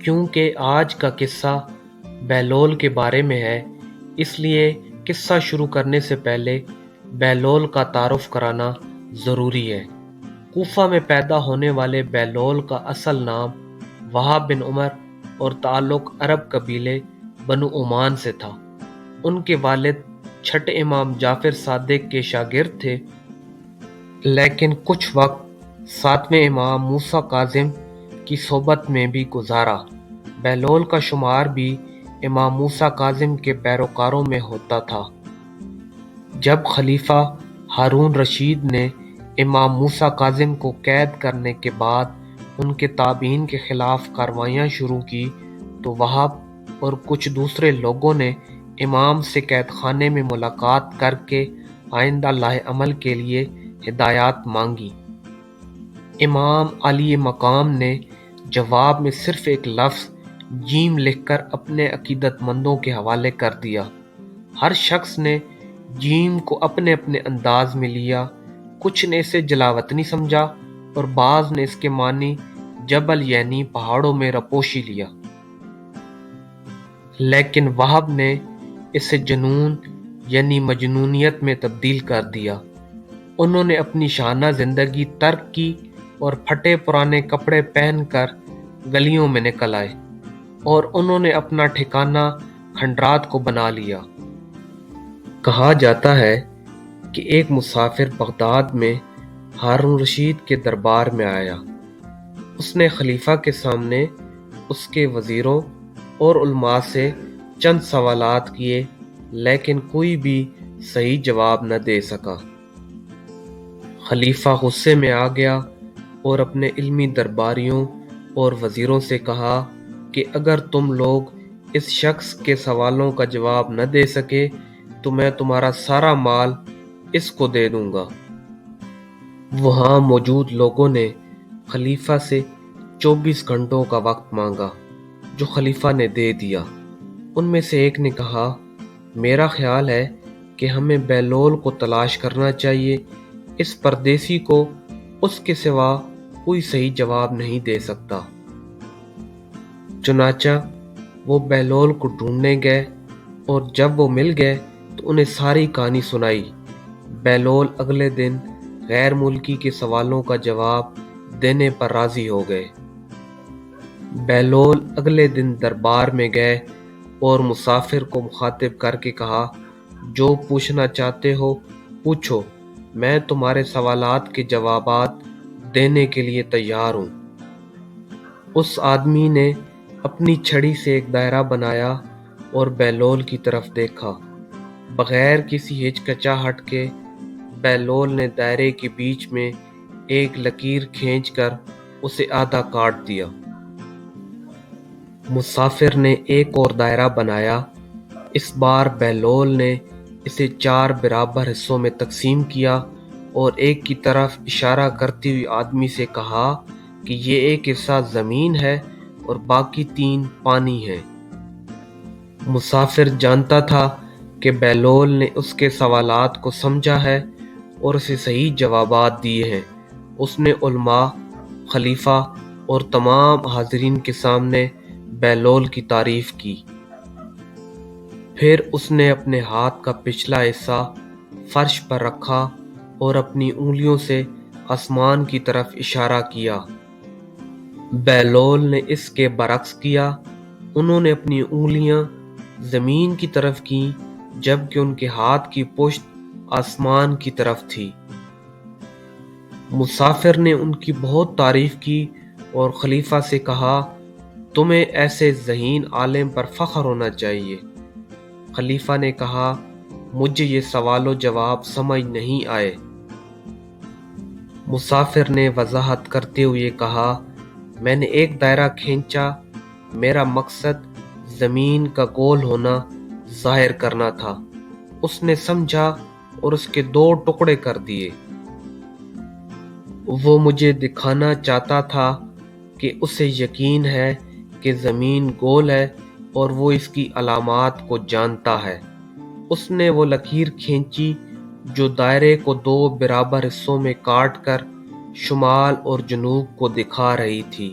کیونکہ آج کا قصہ بہلول کے بارے میں ہے، اس لیے قصہ شروع کرنے سے پہلے بہلول کا تعارف کرانا ضروری ہے۔ کوفہ میں پیدا ہونے والے بہلول کا اصل نام وہاب بن عمر اور تعلق عرب قبیلے بنو عمان سے تھا۔ ان کے والد چھٹے امام جعفر صادق کے شاگرد تھے، لیکن کچھ وقت ساتویں امام موسیٰ کاظم کی صحبت میں بھی گزارا۔ بہلول کا شمار بھی امام موسیٰ کاظم کے پیروکاروں میں ہوتا تھا۔ جب خلیفہ ہارون رشید نے امام موسیٰ کاظم کو قید کرنے کے بعد ان کے تابعین کے خلاف کارروائیاں شروع کی تو وہاب اور کچھ دوسرے لوگوں نے امام سے قید خانے میں ملاقات کر کے آئندہ لاہ عمل کے لیے ہدایات مانگی۔ امام علی مقام نے جواب میں صرف ایک لفظ جیم لکھ کر اپنے عقیدت مندوں کے حوالے کر دیا۔ ہر شخص نے جیم کو اپنے اپنے انداز میں لیا، کچھ نے اسے جلاوطنی سمجھا اور بعض نے اس کے معنی جبل یعنی پہاڑوں میں رپوشی لیا، لیکن وہاب نے اسے جنون یعنی مجنونیت میں تبدیل کر دیا۔ انہوں نے اپنی شانہ زندگی ترک کی اور پھٹے پرانے کپڑے پہن کر گلیوں میں نکل آئے، اور انہوں نے اپنا ٹھکانہ کھنڈرات کو بنا لیا۔ کہا جاتا ہے کہ ایک مسافر بغداد میں ہارون رشید کے دربار میں آیا۔ اس نے خلیفہ کے سامنے اس کے وزیروں اور علماء سے چند سوالات کیے، لیکن کوئی بھی صحیح جواب نہ دے سکا۔ خلیفہ غصے میں آ گیا اور اپنے علمی درباریوں اور وزیروں سے کہا کہ اگر تم لوگ اس شخص کے سوالوں کا جواب نہ دے سکے تو میں تمہارا سارا مال اس کو دے دوں گا۔ وہاں موجود لوگوں نے خلیفہ سے 24 گھنٹوں کا وقت مانگا، جو خلیفہ نے دے دیا۔ ان میں سے ایک نے کہا، میرا خیال ہے کہ ہمیں بہلول کو تلاش کرنا چاہیے، اس پردیسی کو اس کے سوا کوئی صحیح جواب نہیں دے سکتا۔ چنانچہ وہ بہلول کو ڈھونڈنے گئے، اور جب وہ مل گئے تو انہیں ساری کہانی سنائی۔ بہلول اگلے دن غیر ملکی کے سوالوں کا جواب دینے پر راضی ہو گئے۔ بہلول اگلے دن دربار میں گئے اور مسافر کو مخاطب کر کے کہا، جو پوچھنا چاہتے ہو پوچھو، میں تمہارے سوالات کے جوابات دینے کے لیے تیار ہوں۔ اس آدمی نے اپنی چھڑی سے ایک دائرہ بنایا اور بہلول کی طرف دیکھا۔ بغیر کسی ہچکچاہٹ کے بہلول نے دائرے کے بیچ میں ایک لکیر کھینچ کر اسے آدھا کاٹ دیا۔ مسافر نے ایک اور دائرہ بنایا۔ اس بار بہلول نے اسے 4 برابر حصوں میں تقسیم کیا اور ایک کی طرف اشارہ کرتے ہوئے آدمی سے کہا کہ یہ ایک حصہ زمین ہے اور باقی 3 پانی ہے۔ مسافر جانتا تھا کہ بہلول نے اس کے سوالات کو سمجھا ہے اور اسے صحیح جوابات دیے ہیں۔ اس نے علماء، خلیفہ اور تمام حاضرین کے سامنے بہلول کی تعریف کی۔ پھر اس نے اپنے ہاتھ کا پچھلا حصہ فرش پر رکھا اور اپنی انگلیوں سے آسمان کی طرف اشارہ کیا۔ بہلول نے اس کے برعکس کیا، انہوں نے اپنی انگلیاں زمین کی طرف کیں جبکہ ان کے ہاتھ کی پشت آسمان کی طرف تھی۔ مسافر نے ان کی بہت تعریف کی اور خلیفہ سے کہا، تمہیں ایسے ذہین عالم پر فخر ہونا چاہیے۔ خلیفہ نے کہا، مجھے یہ سوال و جواب سمجھ نہیں آئے۔ مسافر نے وضاحت کرتے ہوئے کہا، میں نے ایک دائرہ کھینچا، میرا مقصد زمین کا گول ہونا ظاہر کرنا تھا۔ اس نے سمجھا اور اس کے 2 ٹکڑے کر دیے۔ وہ مجھے دکھانا چاہتا تھا کہ اسے یقین ہے کہ زمین گول ہے اور وہ اس کی علامات کو جانتا ہے۔ اس نے وہ لکیر کھینچی جو دائرے کو 2 برابر حصوں میں کاٹ کر شمال اور جنوب کو دکھا رہی تھی۔